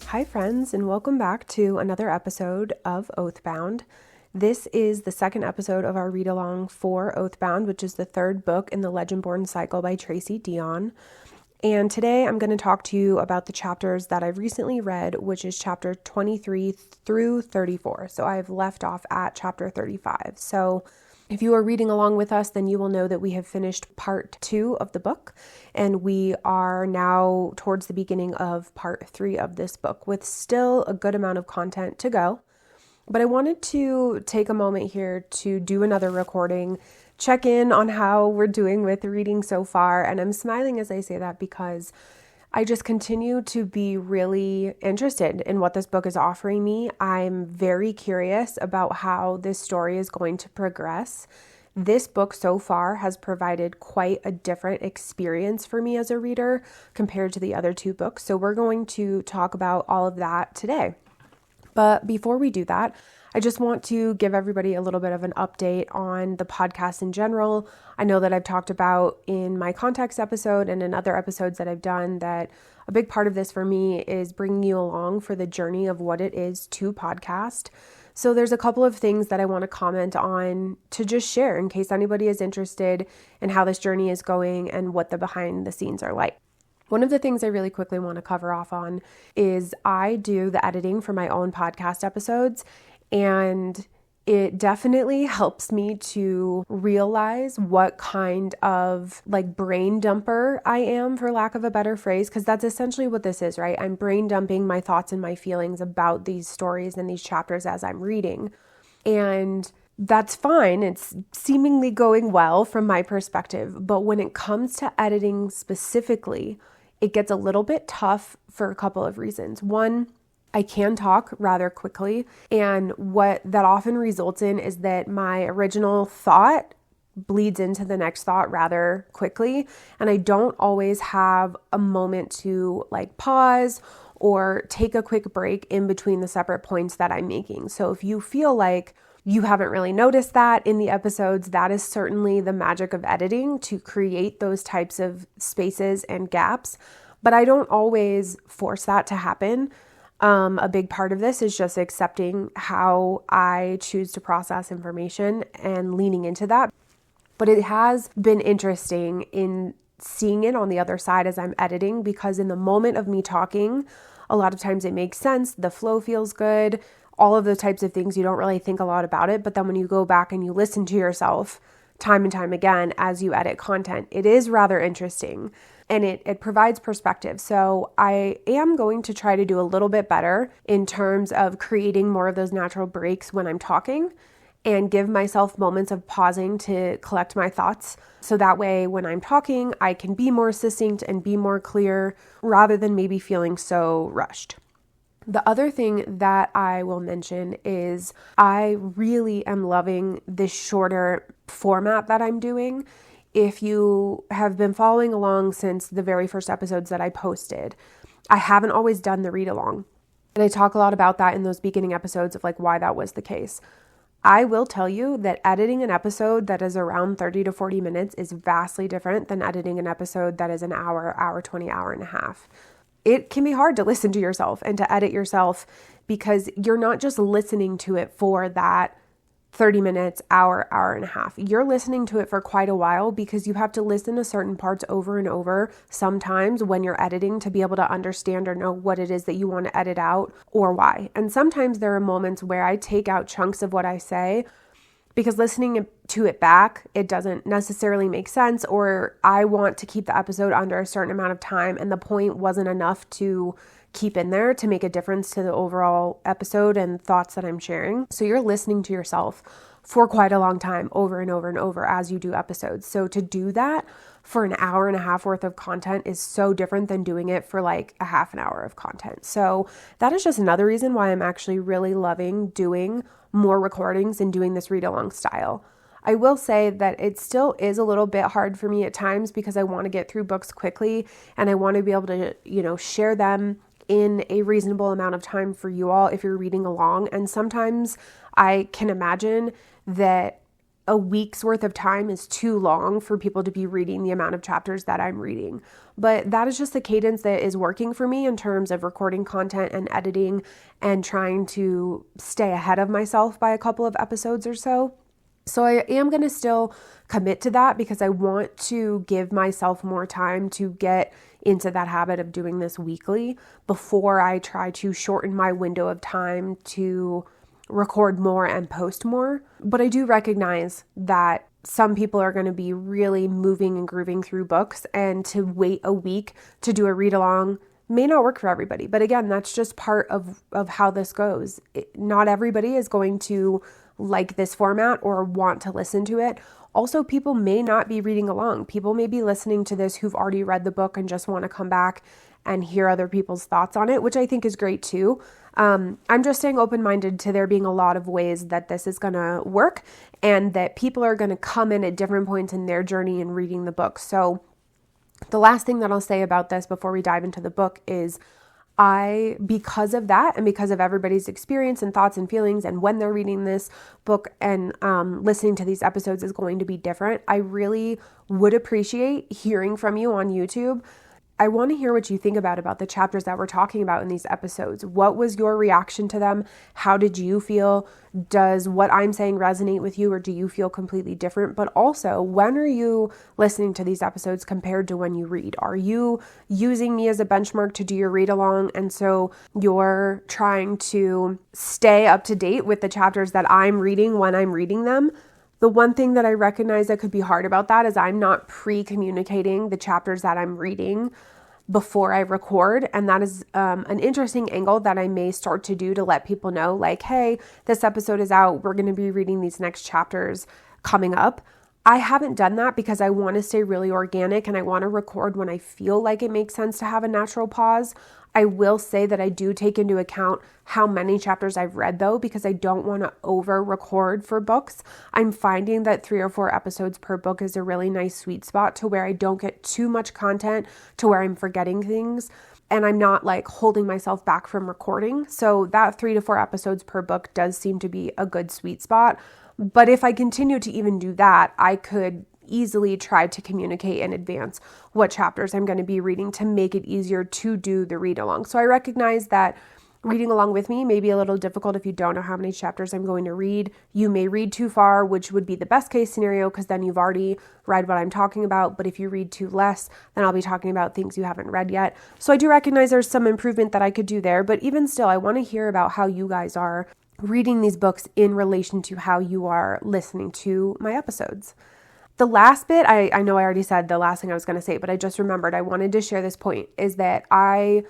Hi friends, and welcome back to another episode of Oathbound. This is the second episode of our read-along for Oathbound, which is the third book in the Legendborn cycle by Tracy Dion. And today I'm going to talk to you about the chapters that I've recently read, which is chapter 23 through 34. So I've left off at chapter 35. So if you are reading along with us, then you will know that we have finished part 2 of the book, and we are now towards the beginning of part 3 of this book with still a good amount of content to go. But I wanted to take a moment here to do another recording, check in on how we're doing with reading so far, and I'm smiling as I say that because I just continue to be really interested in what this book is offering me. I'm very curious about how this story is going to progress. This book so far has provided quite a different experience for me as a reader compared to the other two books. So we're going to talk about all of that today. But before we do that, I just want to give everybody a little bit of an update on the podcast in general. I know that I've talked about in my context episode and in other episodes that I've done that a big part of this for me is bringing you along for the journey of what it is to podcast. So there's a couple of things that I want to comment on to just share in case anybody is interested in how this journey is going and what the behind the scenes are like. One of the things I really quickly want to cover off on is I do the editing for my own podcast episodes, and it definitely helps me to realize what kind of brain dumper I am, for lack of a better phrase, because that's essentially what this is, right? I'm brain dumping my thoughts and my feelings about these stories and these chapters as I'm reading. And that's fine. It's seemingly going well from my perspective. But when it comes to editing specifically, it gets a little bit tough for a couple of reasons. One, I can talk rather quickly, and what that often results in is that my original thought bleeds into the next thought rather quickly, and I don't always have a moment to pause or take a quick break in between the separate points that I'm making. So if you feel like you haven't really noticed that in the episodes, that is certainly the magic of editing, to create those types of spaces and gaps. But I don't always force that to happen. A big part of this is just accepting how I choose to process information and leaning into that. But it has been interesting in seeing it on the other side as I'm editing, because in the moment of me talking, a lot of times it makes sense. The flow feels good. All of those types of things, you don't really think a lot about it. But then when you go back and you listen to yourself time and time again as you edit content, it is rather interesting, and it provides perspective. So I am going to try to do a little bit better in terms of creating more of those natural breaks when I'm talking and give myself moments of pausing to collect my thoughts. So that way when I'm talking, I can be more succinct and be more clear rather than maybe feeling so rushed. The other thing that I will mention is I really am loving this shorter format that I'm doing. If you have been following along since the very first episodes that I posted, I haven't always done the read along. And I talk a lot about that in those beginning episodes of why that was the case. I will tell you that editing an episode that is around 30 to 40 minutes is vastly different than editing an episode that is an hour 20, hour and a half. It can be hard to listen to yourself and to edit yourself because you're not just listening to it for that 30 minutes, hour and a half. You're listening to it for quite a while because you have to listen to certain parts over and over sometimes when you're editing to be able to understand or know what it is that you want to edit out or why. And sometimes there are moments where I take out chunks of what I say because listening to it back, it doesn't necessarily make sense, or I want to keep the episode under a certain amount of time and the point wasn't enough to keep in there to make a difference to the overall episode and thoughts that I'm sharing. So you're listening to yourself for quite a long time over and over and over as you do episodes. So to do that for an hour and a half worth of content is so different than doing it for a half an hour of content. So that is just another reason why I'm actually really loving doing more recordings and doing this read along style. I will say that it still is a little bit hard for me at times because I want to get through books quickly and I want to be able to, share them in a reasonable amount of time for you all if you're reading along. And sometimes I can imagine that a week's worth of time is too long for people to be reading the amount of chapters that I'm reading. But that is just the cadence that is working for me in terms of recording content and editing and trying to stay ahead of myself by a couple of episodes or so. So I am going to still commit to that because I want to give myself more time to get into that habit of doing this weekly before I try to shorten my window of time to record more and post more. But I do recognize that some people are going to be really moving and grooving through books, and to wait a week to do a read along may not work for everybody. But again, that's just part of how this goes. Not everybody is going to like this format or want to listen to it. Also, people may not be reading along. People may be listening to this who've already read the book and just want to come back and hear other people's thoughts on it, which I think is great too. I'm just staying open-minded to there being a lot of ways that this is going to work and that people are going to come in at different points in their journey in reading the book. So the last thing that I'll say about this before we dive into the book is because of that and because of everybody's experience and thoughts and feelings and when they're reading this book and listening to these episodes is going to be different, I really would appreciate hearing from you on YouTube. I want to hear what you think about the chapters that we're talking about in these episodes. What was your reaction to them? How did you feel? Does what I'm saying resonate with you, or do you feel completely different? But also, when are you listening to these episodes compared to when you read? Are you using me as a benchmark to do your read along? And so you're trying to stay up to date with the chapters that I'm reading when I'm reading them? The one thing that I recognize that could be hard about that is I'm not pre-communicating the chapters that I'm reading before I record. And that is an interesting angle that I may start to do to let people know, like, hey, this episode is out. We're going to be reading these next chapters coming up. I haven't done that because I want to stay really organic and I want to record when I feel like it makes sense to have a natural pause. I will say that I do take into account how many chapters I've read though, because I don't want to over record for books. I'm finding that 3 or 4 episodes per book is a really nice sweet spot to where I don't get too much content to where I'm forgetting things and I'm not like holding myself back from recording. So that 3 to 4 episodes per book does seem to be a good sweet spot. But if I continue to even do that, I could easily try to communicate in advance what chapters I'm going to be reading to make it easier to do the read along. So I recognize that reading along with me may be a little difficult if you don't know how many chapters I'm going to read. You may read too far, which would be the best case scenario because then you've already read what I'm talking about. But if you read too less, then I'll be talking about things you haven't read yet. So I do recognize there's some improvement that I could do there. But even still, I want to hear about how you guys are reading these books in relation to how you are listening to my episodes. The last bit, I know I already said the last thing I was going to say, but I just remembered I wanted to share this point, is that I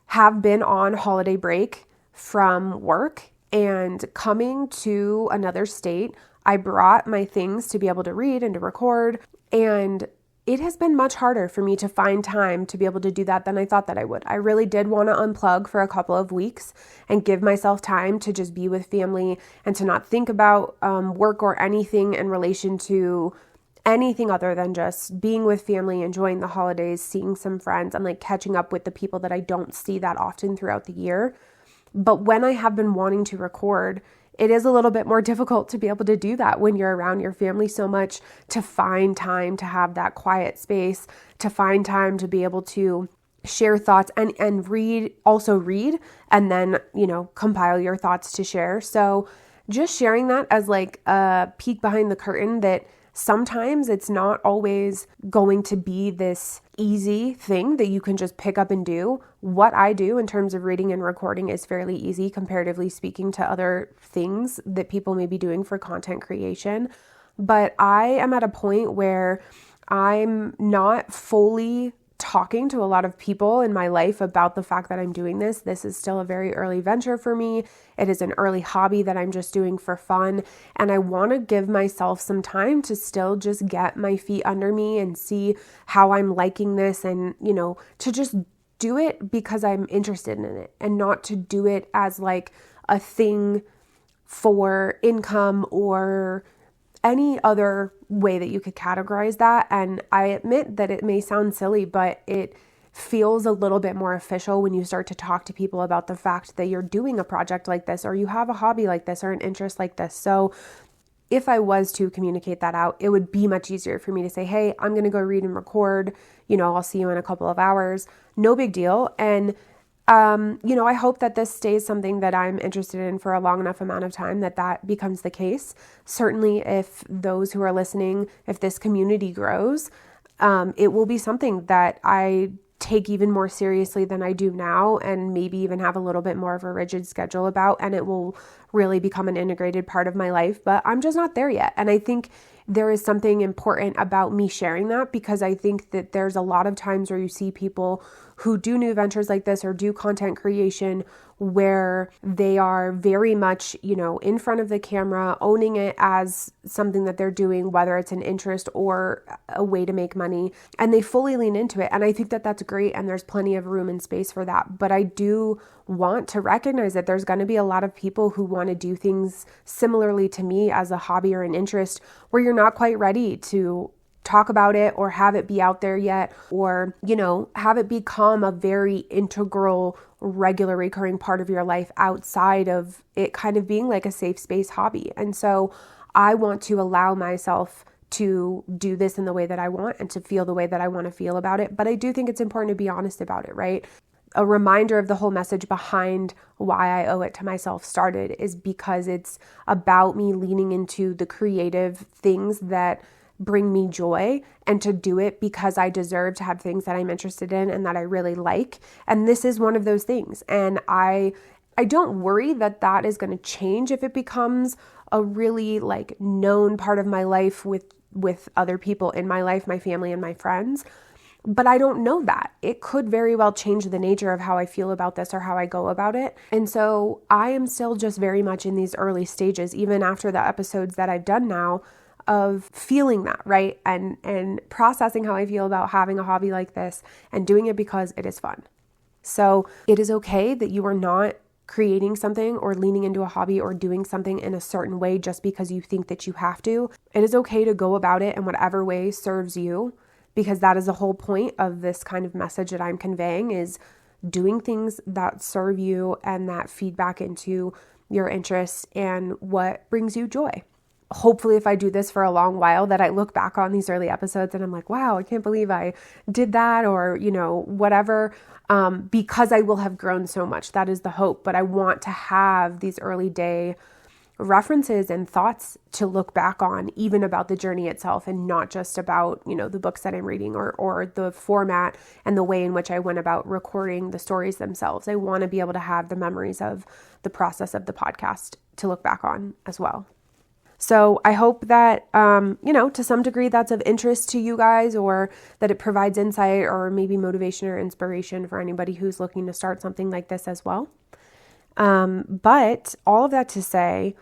have been on holiday break from work and coming to another state. I brought my things to be able to read and to record, and it has been much harder for me to find time to be able to do that than I thought that I would. I really did want to unplug for a couple of weeks and give myself time to just be with family and to not think about work or anything in relation to anything other than just being with family, enjoying the holidays, seeing some friends, and like catching up with the people that I don't see that often throughout the year. But when I have been wanting to record, it is a little bit more difficult to be able to do that when you're around your family so much, to find time to have that quiet space, to find time to be able to share thoughts and read, and then, compile your thoughts to share. So just sharing that as like a peek behind the curtain that sometimes it's not always going to be this easy thing that you can just pick up and do. What I do in terms of reading and recording is fairly easy, comparatively speaking, to other things that people may be doing for content creation. But I am at a point where I'm not fully talking to a lot of people in my life about the fact that I'm doing this. This is still a very early venture for me. It is an early hobby that I'm just doing for fun. And I want to give myself some time to still just get my feet under me and see how I'm liking this and, to just do it because I'm interested in it and not to do it as like a thing for income or any other way that you could categorize that. And I admit that it may sound silly, but it feels a little bit more official when you start to talk to people about the fact that you're doing a project like this, or you have a hobby like this, or an interest like this. So if I was to communicate that out, it would be much easier for me to say, hey, I'm going to go read and record, I'll see you in a couple of hours. No big deal. And, I hope that this stays something that I'm interested in for a long enough amount of time that becomes the case. Certainly if those who are listening, if this community grows, it will be something that I take even more seriously than I do now, and maybe even have a little bit more of a rigid schedule about, and it will really become an integrated part of my life, but I'm just not there yet. And I think there is something important about me sharing that, because I think that there's a lot of times where you see people who do new ventures like this or do content creation where they are very much, in front of the camera, owning it as something that they're doing, whether it's an interest or a way to make money, and they fully lean into it. And I think that that's great, and there's plenty of room and space for that. But I do want to recognize that there's going to be a lot of people who want to do things similarly to me as a hobby or an interest, where you're not quite ready to talk about it or have it be out there yet, or, have it become a very integral, regular, recurring part of your life outside of it kind of being like a safe space hobby. And so I want to allow myself to do this in the way that I want and to feel the way that I want to feel about it. But I do think it's important to be honest about it, right? A reminder of the whole message behind why I owe it to myself started is because it's about me leaning into the creative things that bring me joy, and to do it because I deserve to have things that I'm interested in and that I really like. And this is one of those things. And I don't worry that is going to change if it becomes a really known part of my life with other people in my life, my family and my friends. But I don't know that. It could very well change the nature of how I feel about this or how I go about it. And so I am still just very much in these early stages, even after the episodes that I've done now, of feeling that, right? And processing how I feel about having a hobby like this and doing it because it is fun. So it is okay that you are not creating something or leaning into a hobby or doing something in a certain way just because you think that you have to. It is okay to go about it in whatever way serves you, because that is the whole point of this kind of message that I'm conveying, is doing things that serve you and that feed back into your interests and what brings you joy. Hopefully, if I do this for a long while, that I look back on these early episodes and I'm like, wow, I can't believe I did that, or, whatever, because I will have grown so much. That is the hope. But I want to have these early day references and thoughts to look back on, even about the journey itself, and not just about, the books that I'm reading or the format and the way in which I went about recording the stories themselves. I want to be able to have the memories of the process of the podcast to look back on as well. So I hope that, to some degree that's of interest to you guys, or that it provides insight or maybe motivation or inspiration for anybody who's looking to start something like this as well. But all of that to say,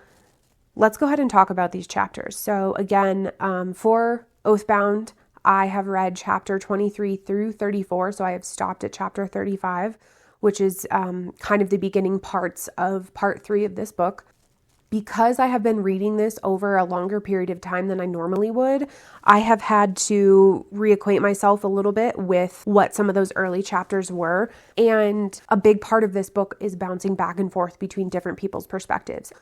let's go ahead and talk about these chapters. So again, for Oathbound, I have read chapter 23 through 34. So I have stopped at chapter 35, which is kind of the beginning parts of part 3 of this book. Because I have been reading this over a longer period of time than I normally would, I have had to reacquaint myself a little bit with what some of those early chapters were. And a big part of this book is bouncing back and forth between different people's perspectives.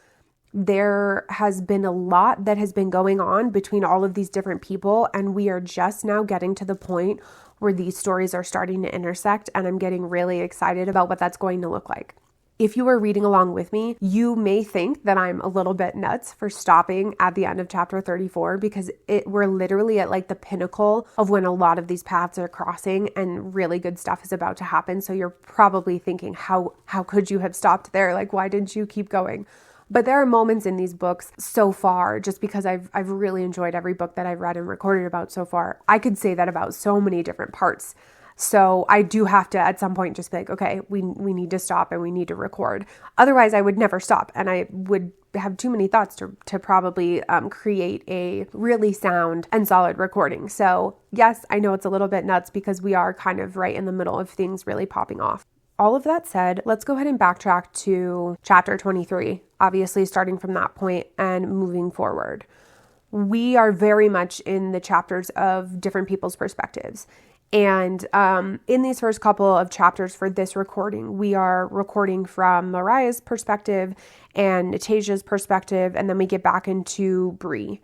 There has been a lot that has been going on between all of these different people, and we are just now getting to the point where these stories are starting to intersect, and I'm getting really excited about what that's going to look like. If you are reading along with me, you may think that I'm a little bit nuts for stopping at the end of chapter 34, because we're literally at the pinnacle of when a lot of these paths are crossing and really good stuff is about to happen. So you're probably thinking, how could you have stopped there? Why didn't you keep going? But there are moments in these books so far, just because I've really enjoyed every book that I've read and recorded about so far. I could say that about so many different parts. So I do have to at some point just be like, okay, we need to stop and we need to record. Otherwise I would never stop, and I would have too many thoughts to probably create a really sound and solid recording. So yes, I know it's a little bit nuts because we are kind of right in the middle of things really popping off. All of that said, let's go ahead and backtrack to chapter 23, obviously starting from that point and moving forward. We are very much in the chapters of different people's perspectives. And in these first couple of chapters for this recording, we are recording from Mariah's perspective and Natasia's perspective, and then we get back into Bree.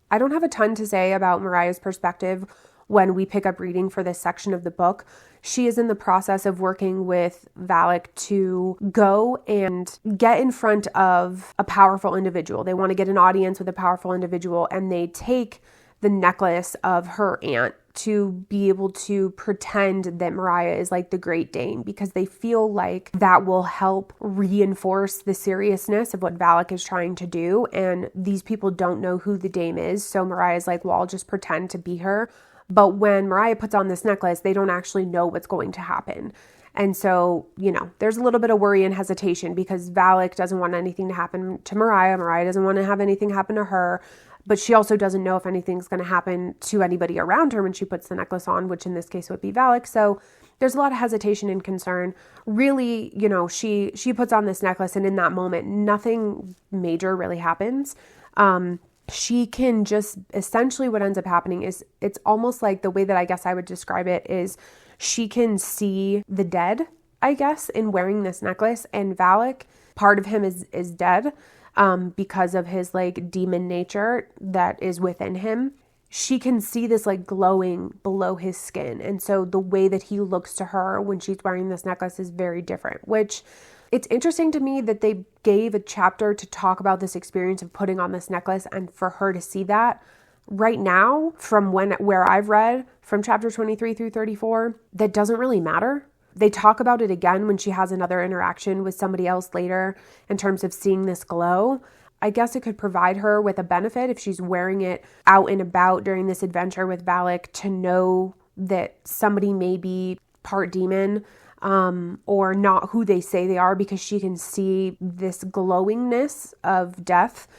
I don't have a ton to say about Mariah's perspective when we pick up reading for this section of the book. She is in the process of working with Valak to go and get in front of a powerful individual. They want to get an audience with a powerful individual, and they take the necklace of her aunt to be able to pretend that Mariah is like the Great Dane, because they feel like that will help reinforce the seriousness of what Valak is trying to do. And these people don't know who the dame is. So Mariah's like, well, I'll just pretend to be her. But when Mariah puts on this necklace, they don't actually know what's going to happen. And so, there's a little bit of worry and hesitation because Valak doesn't want anything to happen to Mariah. Mariah doesn't want to have anything happen to her. But she also doesn't know if anything's going to happen to anybody around her when she puts the necklace on, which in this case would be Valak. So there's a lot of hesitation and concern. Really, she puts on this necklace, and in that moment, nothing major really happens. She can just, essentially what ends up happening is, it's almost like, the way that I guess I would describe it is, she can see the dead, I guess, in wearing this necklace. And Valak, part of him is dead. Because of his like demon nature that is within him. She can see this like glowing below his skin. And so the way that he looks to her when she's wearing this necklace is very different, which it's interesting to me that they gave a chapter to talk about this experience of putting on this necklace and for her to see that. Right now, from where I've read from chapter 23 through 34, that doesn't really matter. They talk about it again when she has another interaction with somebody else later in terms of seeing this glow. I guess it could provide her with a benefit if she's wearing it out and about during this adventure with Valak, to know that somebody may be part demon or not who they say they are, because she can see this glowingness of death,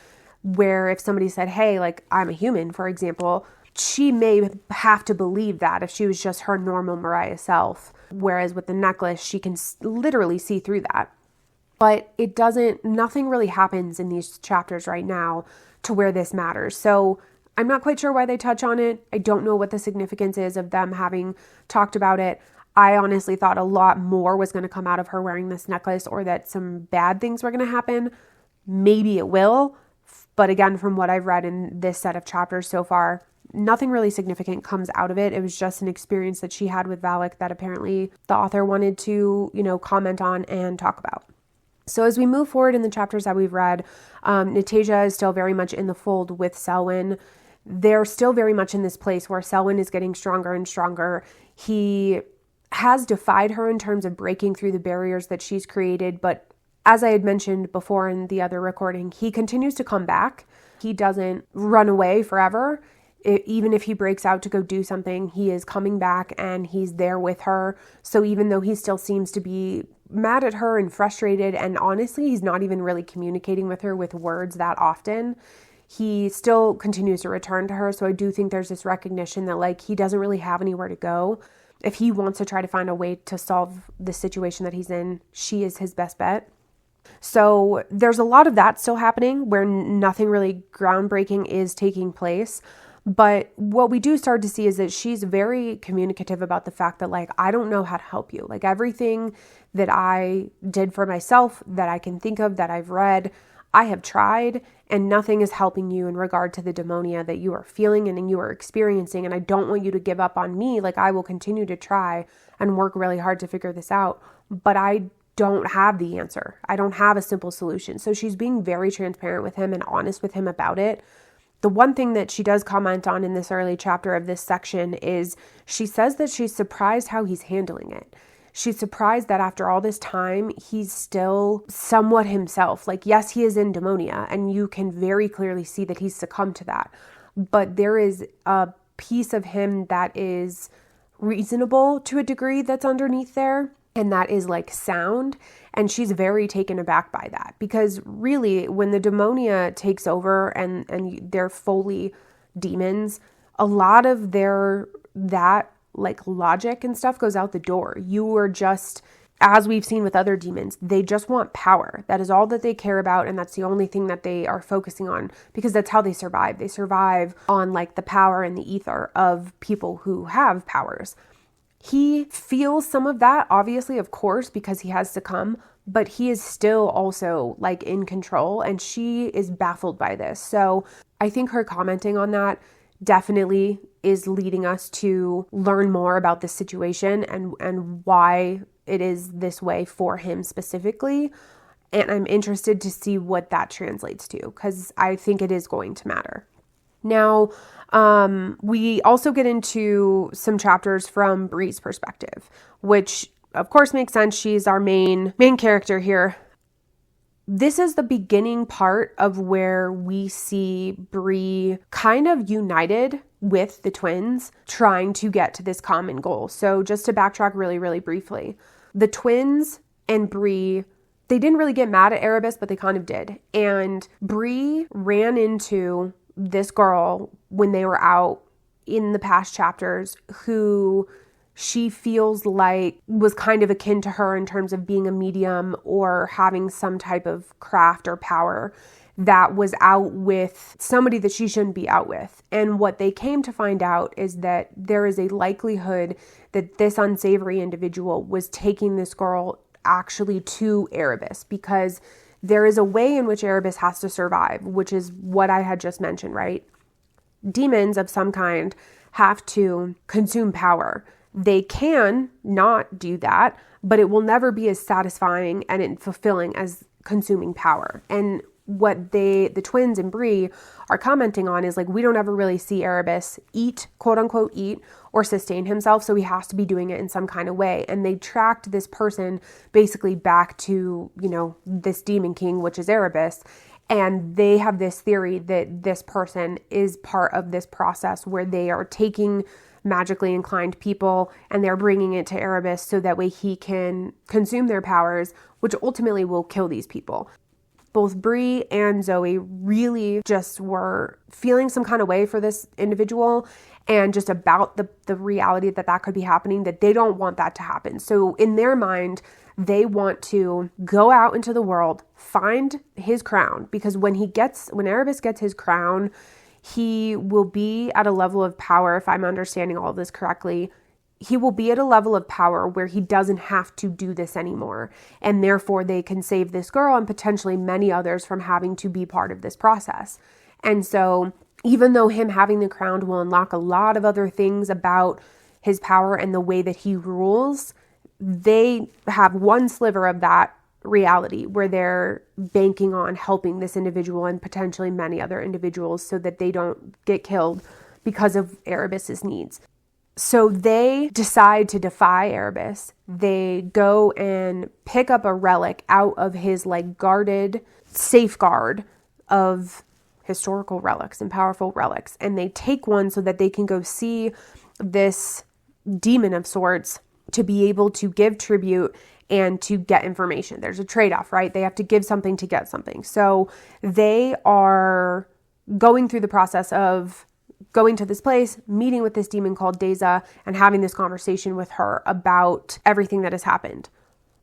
where if somebody said, hey, like, I'm a human, for example, she may have to believe that if she was just her normal Mariah self. Whereas with the necklace, she can literally see through that. But nothing really happens in these chapters right now to where this matters. So I'm not quite sure why they touch on it. I don't know what the significance is of them having talked about it. I honestly thought a lot more was going to come out of her wearing this necklace, or that some bad things were going to happen. Maybe it will. But again, from what I've read in this set of chapters so far, nothing really significant comes out of it. It was just an experience that she had with Valak that apparently the author wanted to, comment on and talk about. So as we move forward in the chapters that we've read, Natasha is still very much in the fold with Selwyn. They're still very much in this place where Selwyn is getting stronger and stronger. He has defied her in terms of breaking through the barriers that she's created, but as I had mentioned before in the other recording, he continues to come back. He doesn't run away forever. Even if he breaks out to go do something, he is coming back and he's there with her. So even though he still seems to be mad at her and frustrated, and honestly, he's not even really communicating with her with words that often, he still continues to return to her. So I do think there's this recognition that like he doesn't really have anywhere to go. If he wants to try to find a way to solve the situation that he's in, she is his best bet. So there's a lot of that still happening where nothing really groundbreaking is taking place. But what we do start to see is that she's very communicative about the fact that, like, I don't know how to help you. Like, everything that I did for myself that I can think of that I've read, I have tried, and nothing is helping you in regard to the demonia that you are feeling and you are experiencing. And I don't want you to give up on me. Like, I will continue to try and work really hard to figure this out. But I don't have the answer. I don't have a simple solution. So she's being very transparent with him and honest with him about it. The one thing that she does comment on in this early chapter of this section is she says that she's surprised how he's handling it. She's surprised that after all this time, he's still somewhat himself. Like, yes, he is in demonia, and you can very clearly see that he's succumbed to that. But there is a piece of him that is reasonable to a degree that's underneath there, and that is like sound. And she's very taken aback by that, because really when the demonia takes over and they're fully demons, a lot of that like logic and stuff goes out the door. You are just, as we've seen with other demons, they just want power. That is all that they care about. And that's the only thing that they are focusing on, because that's how they survive. They survive on like the power and the ether of people who have powers. He feels some of that, obviously, of course, because he has succumbed, but he is still also like in control, and she is baffled by this. So I think her commenting on that definitely is leading us to learn more about this situation and why it is this way for him specifically. And I'm interested to see what that translates to, because I think it is going to matter. Now, we also get into some chapters from Bree's perspective, which of course makes sense. She's our main character here. This is the beginning part of where we see Bree kind of united with the twins, trying to get to this common goal. So just to backtrack really, really briefly, the twins and Bree, they didn't really get mad at Erebus, but they kind of did. And Bree ran into this girl when they were out in the past chapters who she feels like was kind of akin to her in terms of being a medium or having some type of craft or power, that was out with somebody that she shouldn't be out with. And what they came to find out is that there is a likelihood that this unsavory individual was taking this girl actually to Erebus, because there is a way in which Erebus has to survive, which is what I had just mentioned, right? Demons of some kind have to consume power. They can not do that, but it will never be as satisfying and fulfilling as consuming power. And what the twins and Bree are commenting on is like, we don't ever really see Erebus eat, quote unquote, eat or sustain himself. So he has to be doing it in some kind of way. And they tracked this person basically back to, this demon king, which is Erebus. And they have this theory that this person is part of this process where they are taking magically inclined people and they're bringing it to Erebus so that way he can consume their powers, which ultimately will kill these people. Both Bree and Zoe really just were feeling some kind of way for this individual and just about the reality that could be happening, that they don't want that to happen. So in their mind, they want to go out into the world, find his crown, because when Erebus gets his crown, he will be at a level of power, if I'm understanding all of this correctly, he will be at a level of power where he doesn't have to do this anymore. And therefore they can save this girl and potentially many others from having to be part of this process. And so even though him having the crown will unlock a lot of other things about his power and the way that he rules, they have one sliver of that reality where they're banking on helping this individual and potentially many other individuals so that they don't get killed because of Erebus's needs. So they decide to defy Erebus. They go and pick up a relic out of his guarded safeguard of historical relics and powerful relics. And they take one so that they can go see this demon of sorts to be able to give tribute and to get information. There's a trade-off, right? They have to give something to get something. So they are going through the process of going to this place, meeting with this demon called Deza, and having this conversation with her about everything that has happened.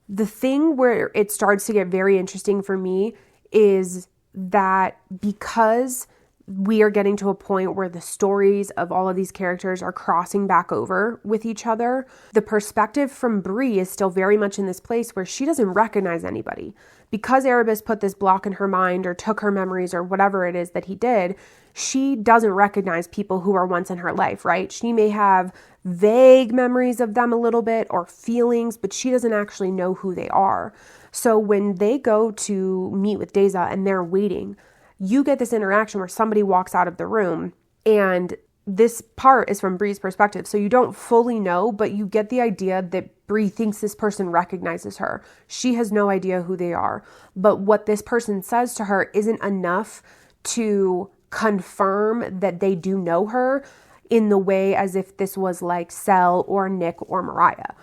The thing where it starts to get very interesting for me is that because we are getting to a point where the stories of all of these characters are crossing back over with each other, the perspective from Bree is still very much in this place where she doesn't recognize anybody. Because Erebus put this block in her mind or took her memories or whatever it is that he did, she doesn't recognize people who were once in her life, right? She may have vague memories of them a little bit or feelings, but she doesn't actually know who they are. So when they go to meet with Deza and they're waiting, you get this interaction where somebody walks out of the room, and this part is from Bree's perspective. So you don't fully know, but you get the idea that Bree thinks this person recognizes her. She has no idea who they are. But what this person says to her isn't enough to confirm that they do know her in the way as if this was like Sel or Nick or Mariah.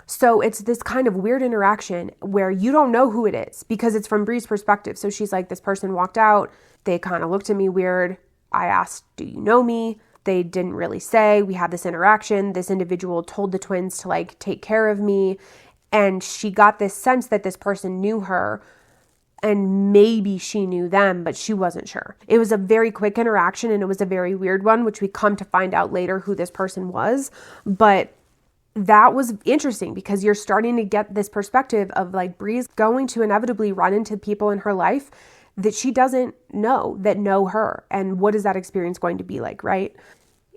So it's this kind of weird interaction where you don't know who it is because it's from Bree's perspective. So she's like, this person walked out. They kind of looked at me weird. I asked, do you know me? They didn't really say. We had this interaction. This individual told the twins to take care of me. And she got this sense that this person knew her and maybe she knew them, but she wasn't sure. It was a very quick interaction and it was a very weird one, which we come to find out later who this person was. But that was interesting because you're starting to get this perspective of like Bree's going to inevitably run into people in her life that she doesn't know that know her. And what is that experience going to be like, right?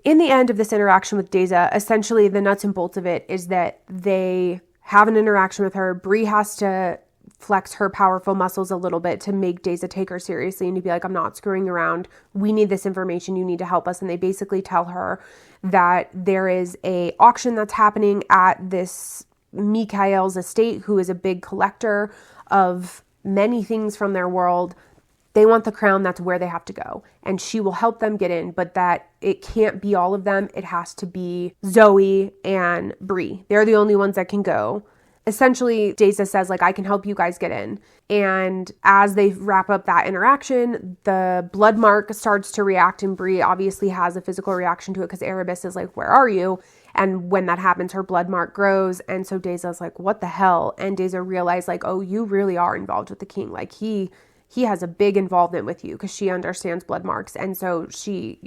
In the end of this interaction with Deza, essentially the nuts and bolts of it is that they have an interaction with her. Bree has to flex her powerful muscles a little bit to make Deza take her seriously and to be like, I'm not screwing around. We need this information. You need to help us. And they basically tell her that there is a auction that's happening at this Mikhail's estate, who is a big collector of many things from their world. They want the crown. That's where they have to go. And she will help them get in, but that it can't be all of them. It has to be Zoe and Bree. They're the only ones that can go. Essentially, Deza says, like, I can help you guys get in. And as they wrap up that interaction, the blood mark starts to react, and Bree obviously has a physical reaction to it because Erebus is like, where are you? And when that happens, her blood mark grows. And so Deza's like, what the hell? And Deza realized, like, oh, you really are involved with the king. Like, he has a big involvement with you because she understands blood marks. And so she,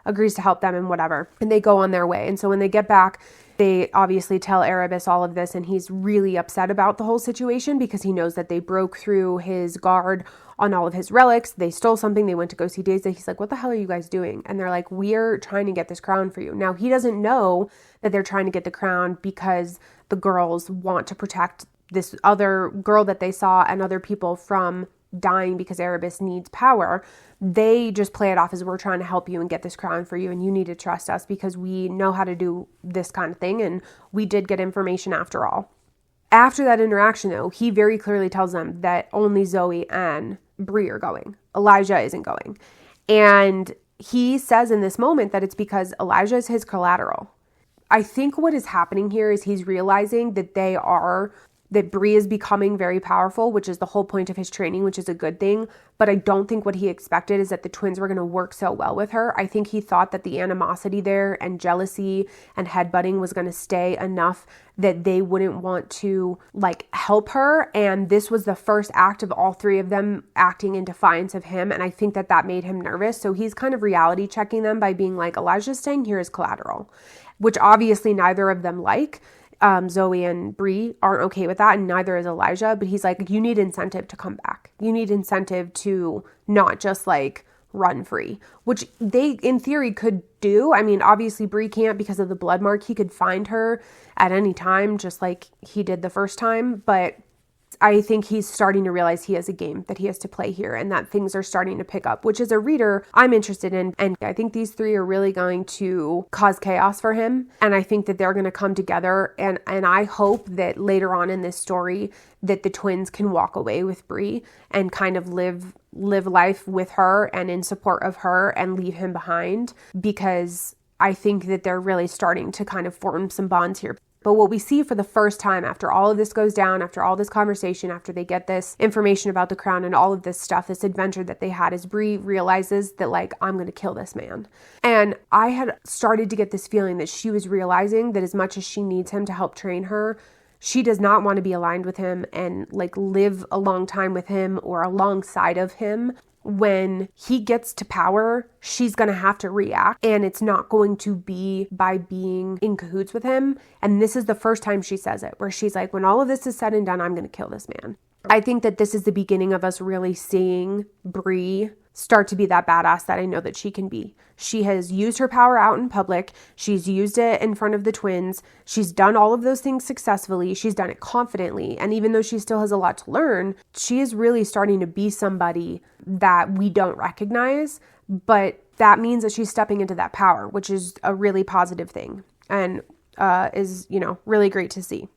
agrees to help them and whatever. And they go on their way. And so when they get back, they obviously tell Erebus all of this, and he's really upset about the whole situation because he knows that they broke through his guard on all of his relics. They stole something. They went to go see Deza. He's like, what the hell are you guys doing? And they're like, we're trying to get this crown for you. Now, he doesn't know that they're trying to get the crown because the girls want to protect this other girl that they saw and other people from dying because Erebus needs power. They just play it off as, we're trying to help you and get this crown for you, and you need to trust us because we know how to do this kind of thing, and we did get information after all. After that interaction, though, he very clearly tells them that only Zoe and Bree are going. Elijah isn't going. And he says in this moment that it's because Elijah is his collateral. I think what is happening here is he's realizing that that Bree is becoming very powerful, which is the whole point of his training, which is a good thing. But I don't think what he expected is that the twins were going to work so well with her. I think he thought that the animosity there and jealousy and headbutting was going to stay enough that they wouldn't want to help her. And this was the first act of all three of them acting in defiance of him. And I think that made him nervous. So he's kind of reality checking them by being like, Elijah's staying here as collateral, which obviously neither of them like. Zoe and Bree aren't okay with that, and neither is Elijah, but he's like, you need incentive to come back. You need incentive to not just run free, which they in theory could do. I mean, obviously Bree can't because of the blood mark. He could find her at any time, just like he did the first time, but I think he's starting to realize he has a game that he has to play here and that things are starting to pick up, which as a reader, I'm interested in. And I think these three are really going to cause chaos for him. And I think that they're going to come together. And I hope that later on in this story that the twins can walk away with Bree and kind of live life with her and in support of her and leave him behind, because I think that they're really starting to kind of form some bonds here. But what we see for the first time after all of this goes down, after all this conversation, after they get this information about the crown and all of this stuff, this adventure that they had, is Bree realizes that I'm going to kill this man. And I had started to get this feeling that she was realizing that as much as she needs him to help train her, she does not want to be aligned with him and live a long time with him or alongside of him. When he gets to power, she's going to have to react, and it's not going to be by being in cahoots with him. And this is the first time she says it, where she's like, when all of this is said and done, I'm going to kill this man. I think that this is the beginning of us really seeing Bree start to be that badass that I know that she can be. She has used her power out in public. She's used it in front of the twins. She's done all of those things successfully. She's done it confidently. And even though she still has a lot to learn, she is really starting to be somebody that we don't recognize. But that means that she's stepping into that power, which is a really positive thing and is, really great to see.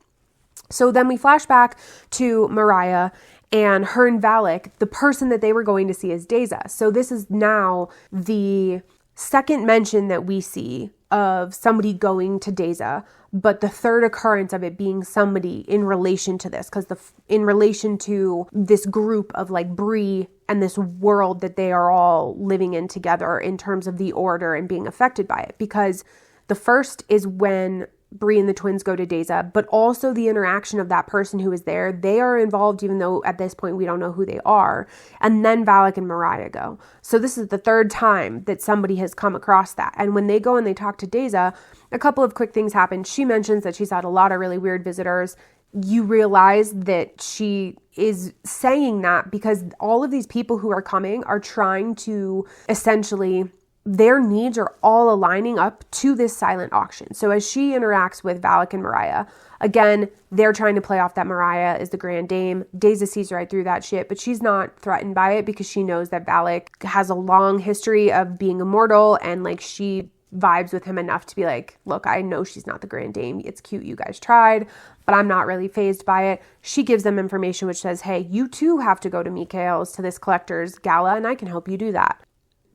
So then we flash back to Mariah and her and Valak. The person that they were going to see is Deza. So this is now the second mention that we see of somebody going to Deza, but the third occurrence of it being somebody in relation to this, because in relation to this group of Bree and this world that they are all living in together in terms of the order and being affected by it. Because the first is when Bree and the twins go to Deza, but also the interaction of that person who is there. They are involved, even though at this point we don't know who they are. And then Valak and Mariah go. So this is the third time that somebody has come across that. And when they go and they talk to Deza, a couple of quick things happen. She mentions that she's had a lot of really weird visitors. You realize that she is saying that because all of these people who are coming are trying to essentially, their needs are all aligning up to this silent auction. So as she interacts with Valak and Mariah, again, they're trying to play off that Mariah is the grand dame. Deza sees right through that shit, but she's not threatened by it because she knows that Valak has a long history of being immortal, and like she vibes with him enough to be like, look, I know she's not the grand dame. It's cute you guys tried, but I'm not really fazed by it. She gives them information which says, hey, you too have to go to Mikhail's, to this collector's gala, and I can help you do that.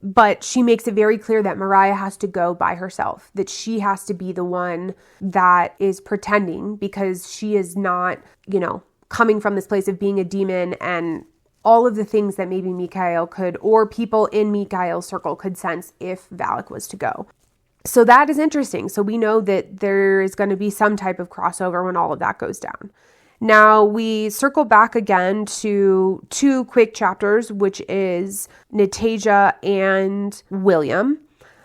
But she makes it very clear that Mariah has to go by herself, that she has to be the one that is pretending because she is not, coming from this place of being a demon and all of the things that maybe Mikhail could, or people in Mikhail's circle could sense if Valak was to go. So that is interesting. So we know that there is going to be some type of crossover when all of that goes down. Now we circle back again to 2 quick chapters, which is Natasha and William.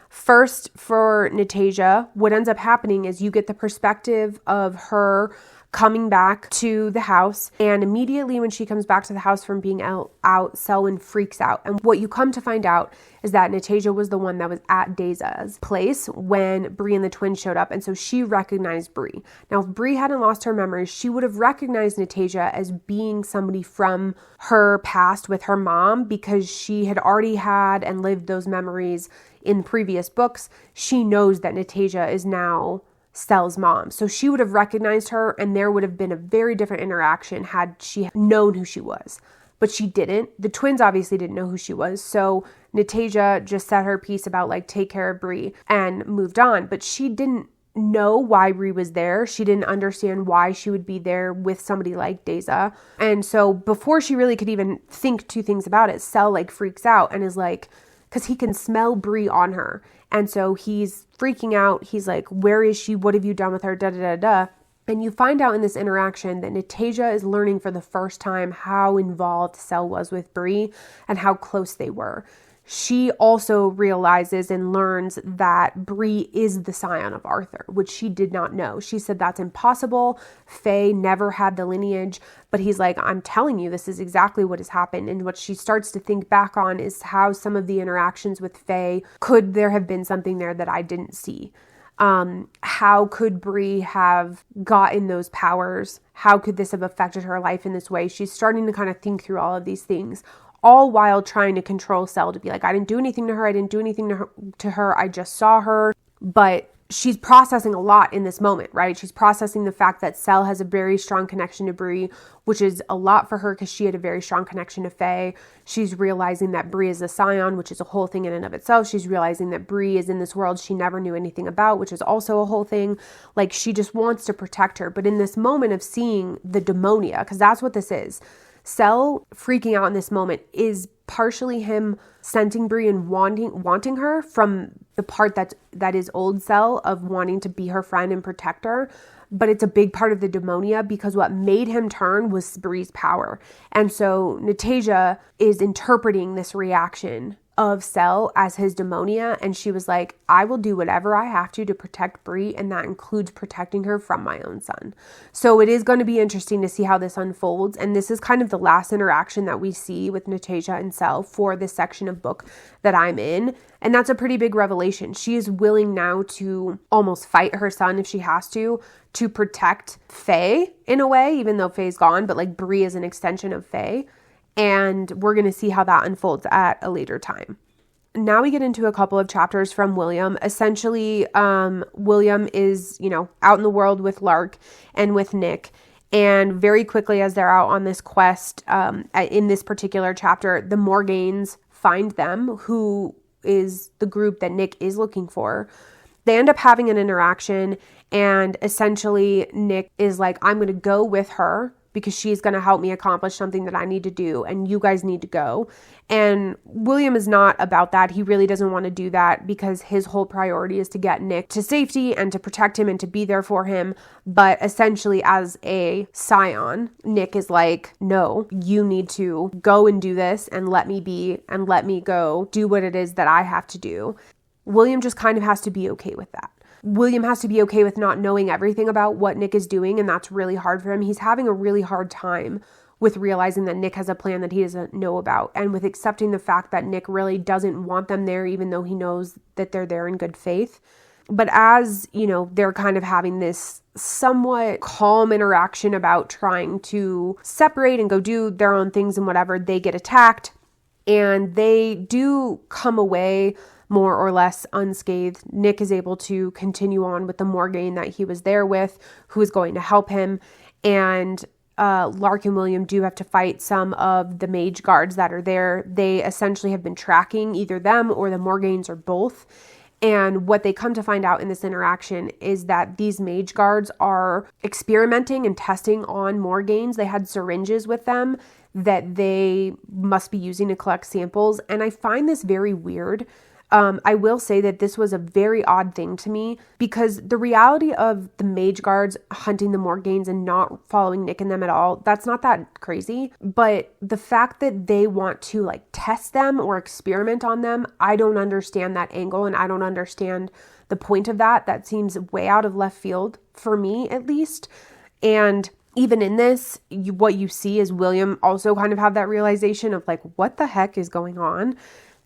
First, for Natasha, what ends up happening is you get the perspective of her coming back to the house, and immediately when she comes back to the house from being out, Selwyn freaks out. And what you come to find out is that Natasha was the one that was at Deza's place when Bree and the twins showed up, and so she recognized Bree. Now, if Bree hadn't lost her memory, she would have recognized Natasha as being somebody from her past with her mom because she had already had and lived those memories in previous books. She knows that Natasha is now Sel's mom. So she would have recognized her, and there would have been a very different interaction had she known who she was. But she didn't. The twins obviously didn't know who she was. So Natasha just said her piece about like, take care of Bree and moved on. But she didn't know why Bree was there. She didn't understand why she would be there with somebody like Deza. And so before she really could even think 2 things about it, Sel like freaks out and is like, because he can smell Bree on her. And so he's freaking out. He's like, where is she? What have you done with her? Da, da, da, da. And you find out in this interaction that Natasha is learning for the first time how involved Sel was with Bree and how close they were. She also realizes and learns that Bree is the scion of Arthur, which she did not know. She said that's impossible. Faye never had the lineage, but he's like, I'm telling you, this is exactly what has happened. And what she starts to think back on is how some of the interactions with Faye, could there have been something there that I didn't see? How could Bree have gotten those powers? How could this have affected her life in this way? She's starting to kind of think through all of these things, all while trying to control Sel to be like, I didn't do anything to her. I didn't do anything to her. I just saw her. But she's processing a lot in this moment, right? She's processing the fact that Sel has a very strong connection to Bree, which is a lot for her because she had a very strong connection to Faye. She's realizing that Bree is a scion, which is a whole thing in and of itself. She's realizing that Bree is in this world she never knew anything about, which is also a whole thing. Like, she just wants to protect her. But in this moment of seeing the demonia, because that's what this is, Sel freaking out in this moment is partially him sensing Bree and wanting her from the part that is old Sel of wanting to be her friend and protect her. But it's a big part of the demonia because what made him turn was Bree's power. And so Natasha is interpreting this reaction of Sel as his demonia, and she was like, I will do whatever I have to protect Bree, and that includes protecting her from my own son. So it is going to be interesting to see how this unfolds, and this is kind of the last interaction that we see with Natasha and Sel for this section of book that I'm in, and that's a pretty big revelation. She is willing now to almost fight her son if she has to protect Faye in a way, even though Faye's gone, but like Bree is an extension of Faye. And we're going to see how that unfolds at a later time. Now we get into a couple of chapters from William. Essentially, William is, out in the world with Lark and with Nick. And very quickly as they're out on this quest, in this particular chapter, the Morganes find them, who is the group that Nick is looking for. They end up having an interaction, and essentially Nick is like, I'm going to go with her because she's going to help me accomplish something that I need to do, and you guys need to go. And William is not about that. He really doesn't want to do that because his whole priority is to get Nick to safety and to protect him and to be there for him. But essentially, as a scion, Nick is like, no, you need to go and do this and let me be and let me go do what it is that I have to do. William just kind of has to be okay with that. William has to be okay with not knowing everything about what Nick is doing, and that's really hard for him. He's having a really hard time with realizing that Nick has a plan that he doesn't know about, and with accepting the fact that Nick really doesn't want them there, even though he knows that they're there in good faith. But as, they're kind of having this somewhat calm interaction about trying to separate and go do their own things and whatever, they get attacked, and they do come away more or less unscathed. Nick is able to continue on with the Morgaine that he was there with, who is going to help him. And Lark and William do have to fight some of the mage guards that are there. They essentially have been tracking either them or the Morgaines or both. And what they come to find out in this interaction is that these mage guards are experimenting and testing on Morgaines. They had syringes with them that they must be using to collect samples. And I find this very weird. I will say that this was a very odd thing to me, because the reality of the mage guards hunting the Morgaines and not following Nick and them at all, that's not that crazy. But the fact that they want to test them or experiment on them, I don't understand that angle, and I don't understand the point of that. That seems way out of left field for me, at least. And even in this, what you see is William also kind of have that realization of what the heck is going on?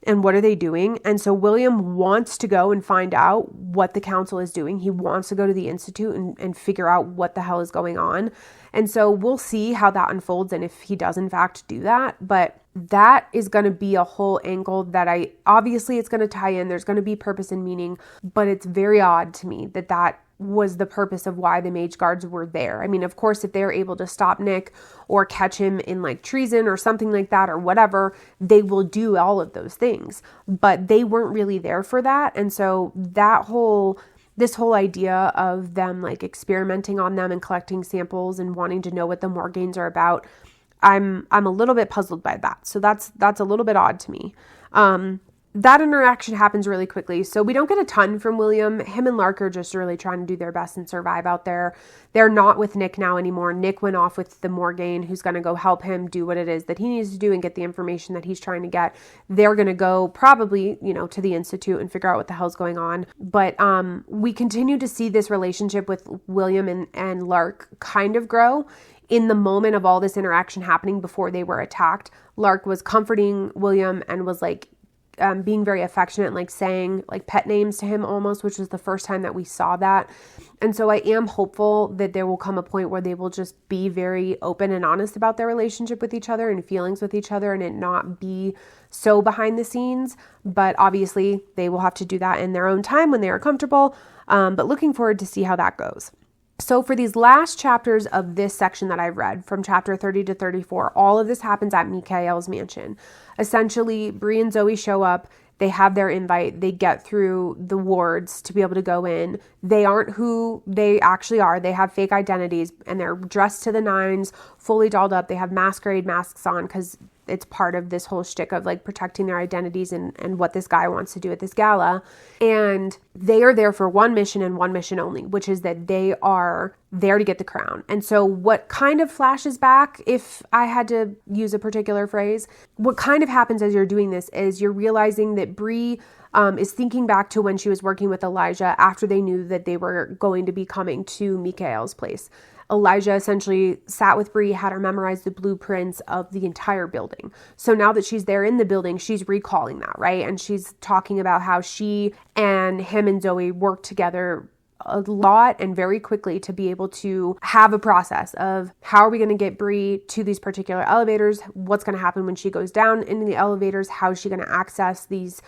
And what are they doing? And so William wants to go and find out what the council is doing. He wants to go to the Institute and figure out what the hell is going on. And so we'll see how that unfolds and if he does in fact do that. But that is going to be a whole angle that obviously it's going to tie in. There's going to be purpose and meaning, but it's very odd to me that was the purpose of why the mage guards were there. I mean, of course, if they're able to stop Nick or catch him in treason or something like that or whatever, they will do all of those things, but they weren't really there for that. And so this whole idea of them experimenting on them and collecting samples and wanting to know what the Morgaines are about, I'm a little bit puzzled by that. So that's a little bit odd to me. That interaction happens really quickly. So we don't get a ton from William. Him and Lark are just really trying to do their best and survive out there. They're not with Nick now anymore. Nick went off with the Morgaine, who's going to go help him do what it is that he needs to do and get the information that he's trying to get. They're going to go probably, to the Institute and figure out what the hell's going on. But we continue to see this relationship with William and Lark kind of grow. In the moment of all this interaction happening before they were attacked, Lark was comforting William and was being very affectionate, saying pet names to him almost, which was the first time that we saw that. And so I am hopeful that there will come a point where they will just be very open and honest about their relationship with each other and feelings with each other, and it not be so behind the scenes. But obviously they will have to do that in their own time when they are comfortable. But looking forward to see how that goes. So for these last chapters of this section that I've read, from chapter 30 to 34, all of this happens at Mikael's mansion. Essentially, Bree and Zoe show up. They have their invite. They get through the wards to be able to go in. They aren't who they actually are. They have fake identities, and they're dressed to the nines, fully dolled up. They have masquerade masks on because it's part of this whole shtick of protecting their identities and what this guy wants to do at this gala. And they are there for one mission and one mission only, which is that they are there to get the crown. And so what kind of flashes back, if I had to use a particular phrase, what kind of happens as you're doing this is you're realizing that Bree is thinking back to when she was working with Elijah after they knew that they were going to be coming to Mikael's place. Elijah essentially sat with Bree, had her memorize the blueprints of the entire building. So now that she's there in the building, she's recalling that, right? And she's talking about how she and him and Zoe worked together a lot and very quickly to be able to have a process of how are we going to get Bree to these particular elevators? What's going to happen when she goes down into the elevators? How is she going to access these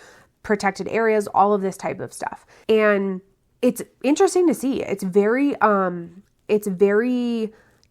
protected areas? All of this type of stuff. And it's interesting to see. It's very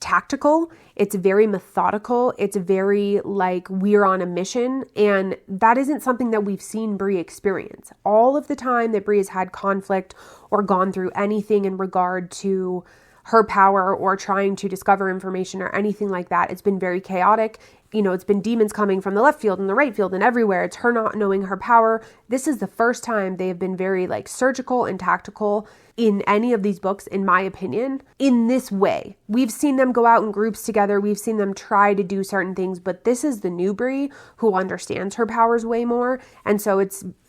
tactical. It's very methodical. It's very we're on a mission. And that isn't something that we've seen Bree experience. All of the time that Bree has had conflict or gone through anything in regard to her power or trying to discover information or anything like that. It's been very chaotic. It's been demons coming from the left field and the right field and everywhere. It's her not knowing her power. This is the first time they have been very surgical and tactical in any of these books, in my opinion, in this way. We've seen them go out in groups together. We've seen them try to do certain things, but this is the new Brie who understands her powers way more. And so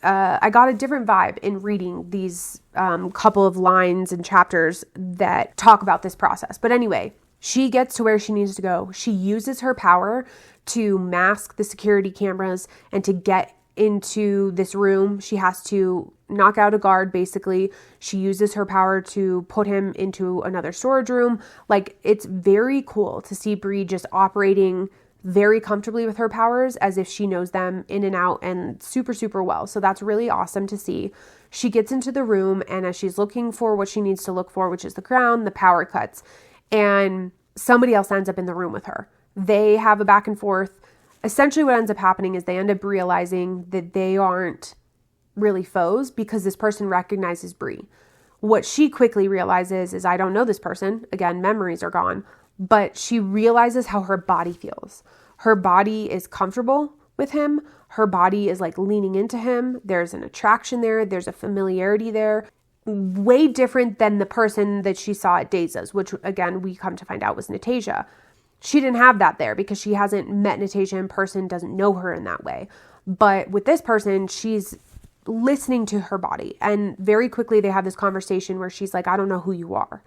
I got a different vibe in reading these couple of lines and chapters that talk about this process. But anyway, she gets to where she needs to go. She uses her power to mask the security cameras and to get into this room. She has to knock out a guard, basically. She uses her power to put him into another storage room. It's very cool to see Brie just operating very comfortably with her powers as if she knows them in and out and super, super well. So that's really awesome to see. She gets into the room, and as she's looking for what she needs to look for, which is the crown, the power cuts, and somebody else ends up in the room with her. They have a back and forth. Essentially what ends up happening is they end up realizing that they aren't really foes because this person recognizes Brie. What she quickly realizes is, I don't know this person. Again, memories are gone. But she realizes how her body feels. Her body is comfortable with him. Her body is leaning into him. There's an attraction there. There's a familiarity there. Way different than the person that she saw at Deza's, which again, we come to find out was Natasha. She didn't have that there because she hasn't met Natasha in person, doesn't know her in that way. But with this person, she's listening to her body. And very quickly they have this conversation where she's like, I don't know who you are.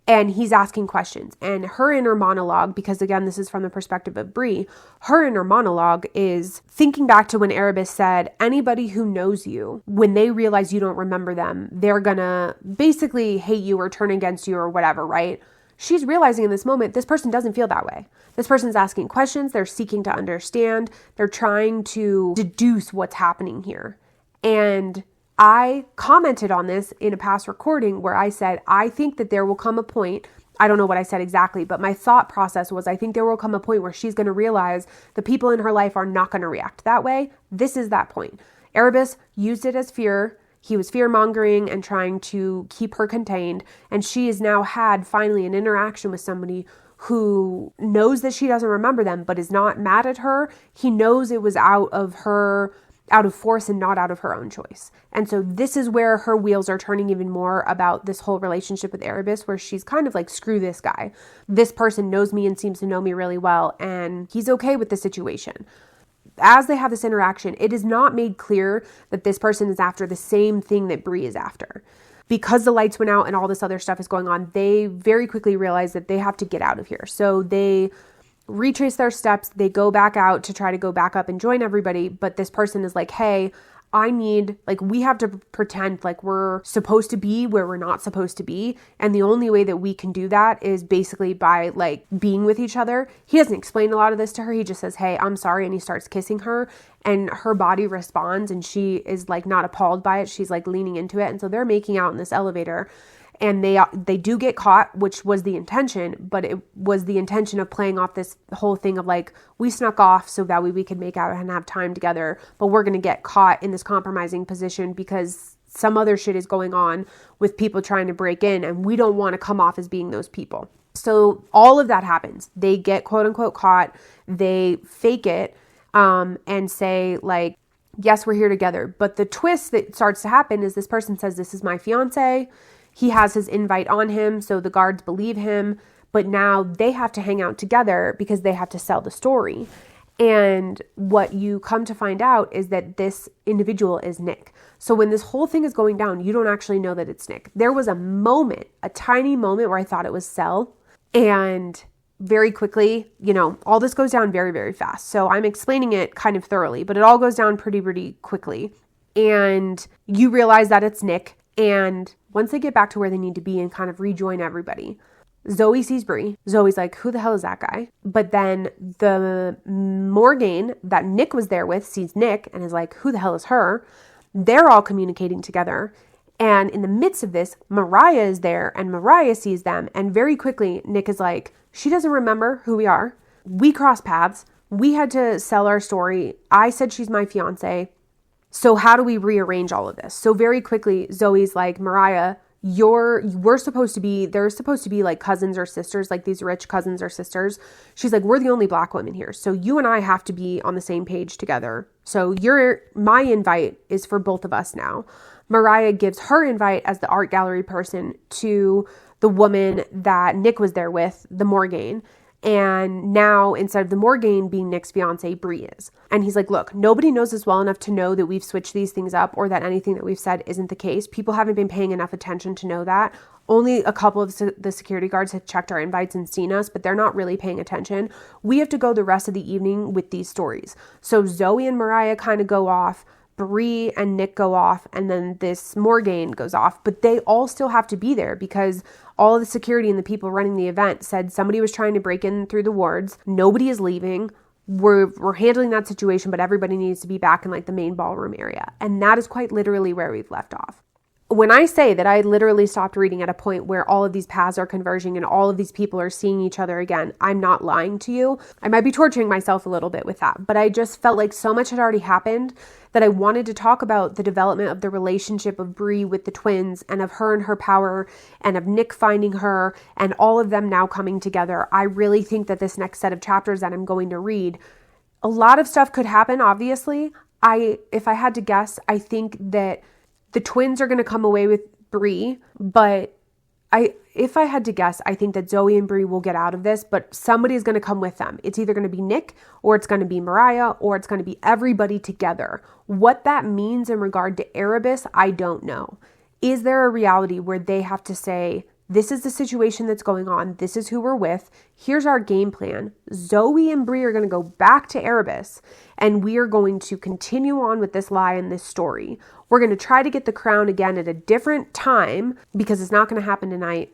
And he's asking questions. And her inner monologue, because again, this is from the perspective of Brie, her inner monologue is thinking back to when Erebus said, anybody who knows you, when they realize you don't remember them, they're gonna basically hate you or turn against you or whatever, right? She's realizing in this moment, this person doesn't feel that way. This person's asking questions. They're seeking to understand. They're trying to deduce what's happening here. And I commented on this in a past recording where I said, I think that there will come a point, I don't know what I said exactly, but my thought process was, I think there will come a point where she's going to realize the people in her life are not going to react that way. This is that point. Erebus used it as fear. He was fear-mongering and trying to keep her contained. And she has now had finally an interaction with somebody who knows that she doesn't remember them, but is not mad at her. He knows it was out of force and not out of her own choice. And so this is where her wheels are turning even more about this whole relationship with Erebus, where she's kind of like, screw this guy. This person knows me and seems to know me really well, and he's okay with the situation. As they have this interaction, it is not made clear that this person is after the same thing that Brie is after. Because the lights went out and all this other stuff is going on, they very quickly realize that they have to get out of here. So they retrace their steps. They go back out to try to go back up and join everybody. But this person is like, hey, we have to pretend like we're supposed to be where we're not supposed to be. And the only way that we can do that is basically by being with each other. He doesn't explain a lot of this to her. He just says, hey, I'm sorry. And he starts kissing her, and her body responds, and she is not appalled by it. She's leaning into it. And so they're making out in this elevator. And they do get caught, which was the intention, but it was the intention of playing off this whole thing of we snuck off so that way we could make out and have time together, but we're going to get caught in this compromising position because some other shit is going on with people trying to break in, and we don't want to come off as being those people. So all of that happens. They get quote unquote caught. They fake it and say yes, we're here together. But the twist that starts to happen is this person says, this is my fiance. He has his invite on him, so the guards believe him, but now they have to hang out together because they have to sell the story. And what you come to find out is that this individual is Nick. So when this whole thing is going down, you don't actually know that it's Nick. There was a moment, a tiny moment where I thought it was Cell, and very quickly, all this goes down very, very fast. So I'm explaining it kind of thoroughly, but it all goes down pretty quickly. And you realize that it's Nick. And once they get back to where they need to be and kind of rejoin everybody, Zoe sees Brie. Zoe's like, who the hell is that guy? But then the Morgaine that Nick was there with sees Nick and is like, who the hell is her? They're all communicating together. And in the midst of this, Mariah is there, and Mariah sees them. And very quickly, Nick is like, she doesn't remember who we are. We crossed paths. We had to sell our story. I said she's my fiance. So how do we rearrange all of this? So very quickly, Zoe's like, Mariah, they're supposed to be like cousins or sisters, like these rich cousins or sisters. She's like, we're the only Black women here. So you and I have to be on the same page together. So my invite is for both of us now. Mariah gives her invite as the art gallery person to the woman that Nick was there with, the Morgaine. And now, instead of the Morgaine being Nick's fiance, Bree is. And he's like, look, nobody knows us well enough to know that we've switched these things up or that anything that we've said isn't the case. People haven't been paying enough attention to know that. Only a couple of the security guards have checked our invites and seen us, but they're not really paying attention. We have to go the rest of the evening with these stories. So Zoe and Mariah kind of go off. Bree and Nick go off, and then this Morgaine goes off, but they all still have to be there because all of the security and the people running the event said somebody was trying to break in through the wards. Nobody is leaving. We're handling that situation, but everybody needs to be back in like the main ballroom area. And that is quite literally where we've left off. When I say that I literally stopped reading at a point where all of these paths are converging and all of these people are seeing each other again, I'm not lying to you. I might be torturing myself a little bit with that, but I just felt like so much had already happened that I wanted to talk about the development of the relationship of Bree with the twins and of her and her power and of Nick finding her and all of them now coming together. I really think that this next set of chapters that I'm going to read, a lot of stuff could happen, obviously. If I had to guess, I think that the twins are going to come away with Bree, but if I had to guess, I think that Zoe and Bree will get out of this, but somebody is going to come with them. It's either going to be Nick, or it's going to be Mariah, or it's going to be everybody together. What that means in regard to Erebus, I don't know. Is there a reality where they have to say, this is the situation that's going on. This is who we're with. Here's our game plan. Zoe and Bree are going to go back to Erebus, and we are going to continue on with this lie and this story. We're going to try to get the crown again at a different time because it's not going to happen tonight.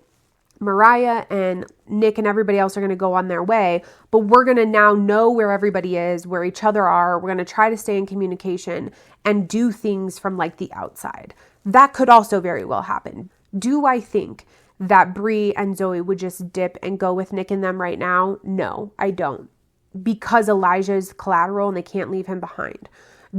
Mariah and Nick and everybody else are going to go on their way, but we're going to now know where everybody is, where each other are. We're going to try to stay in communication and do things from like the outside. That could also very well happen. Do I think that Bree and Zoe would just dip and go with Nick and them right now? No, I don't. Because Elijah is collateral and they can't leave him behind.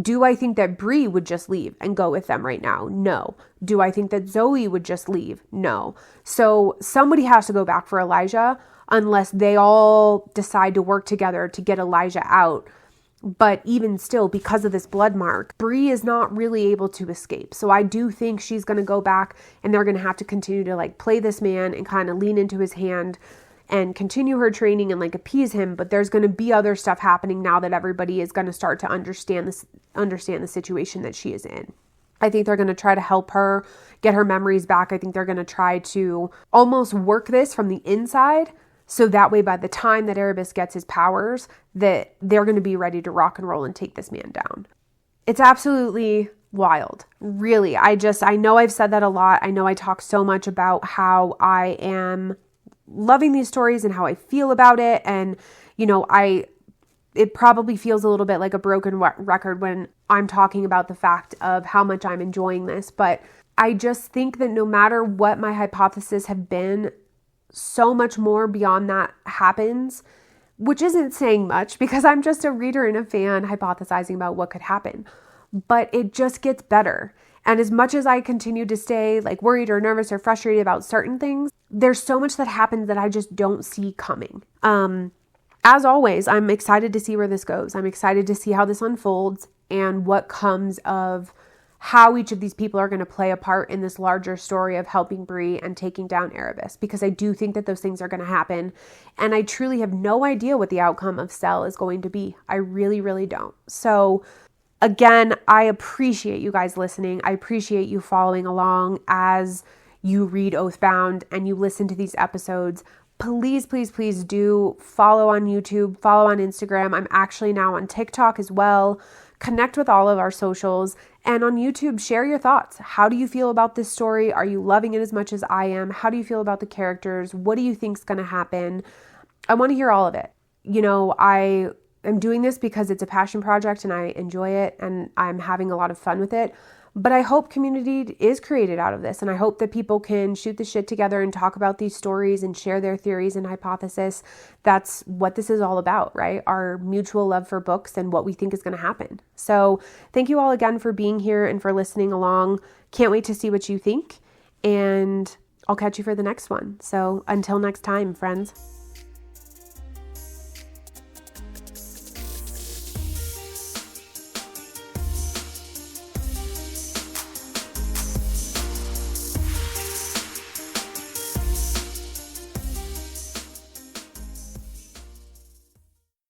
Do I think that Bree would just leave and go with them right now? No. Do I think that Zoe would just leave? No. So somebody has to go back for Elijah unless they all decide to work together to get Elijah out. But even still, because of this blood mark, Bree is not really able to escape. So I do think she's going to go back and they're going to have to continue to like play this man and kind of lean into his hand and continue her training and like appease him. But there's going to be other stuff happening now that everybody is going to start to understand the situation that she is in. I think they're going to try to help her get her memories back. I think they're going to try to almost work this from the inside. So that way, by the time that Erebus gets his powers, that they're going to be ready to rock and roll and take this man down. It's absolutely wild. Really. I know I've said that a lot. I know I talk so much about how I am loving these stories and how I feel about it. And, you know, it probably feels a little bit like a broken record when I'm talking about the fact of how much I'm enjoying this. But I just think that no matter what my hypotheses have been, so much more beyond that happens, which isn't saying much because I'm just a reader and a fan hypothesizing about what could happen. But it just gets better. And as much as I continue to stay like worried or nervous or frustrated about certain things, there's so much that happens that I just don't see coming. As always, I'm excited to see where this goes. I'm excited to see how this unfolds and what comes of how each of these people are going to play a part in this larger story of helping Bree and taking down Erebus, because I do think that those things are going to happen. And I truly have no idea what the outcome of Cell is going to be. I really, really don't. So again, I appreciate you guys listening. I appreciate you following along as you read Oathbound and you listen to these episodes. Please, please, please do follow on YouTube, follow on Instagram. I'm actually now on TikTok as well. Connect with all of our socials, and on YouTube, share your thoughts. How do you feel about this story? Are you loving it as much as I am? How do you feel about the characters? What do you think is going to happen? I want to hear all of it. You know, I am doing this because it's a passion project and I enjoy it and I'm having a lot of fun with it. But I hope community is created out of this, and I hope that people can shoot the shit together and talk about these stories and share their theories and hypothesis. That's what this is all about, right? Our mutual love for books and what we think is going to happen. So thank you all again for being here and for listening along. Can't wait to see what you think. and I'll catch you for the next one. So until next time, friends.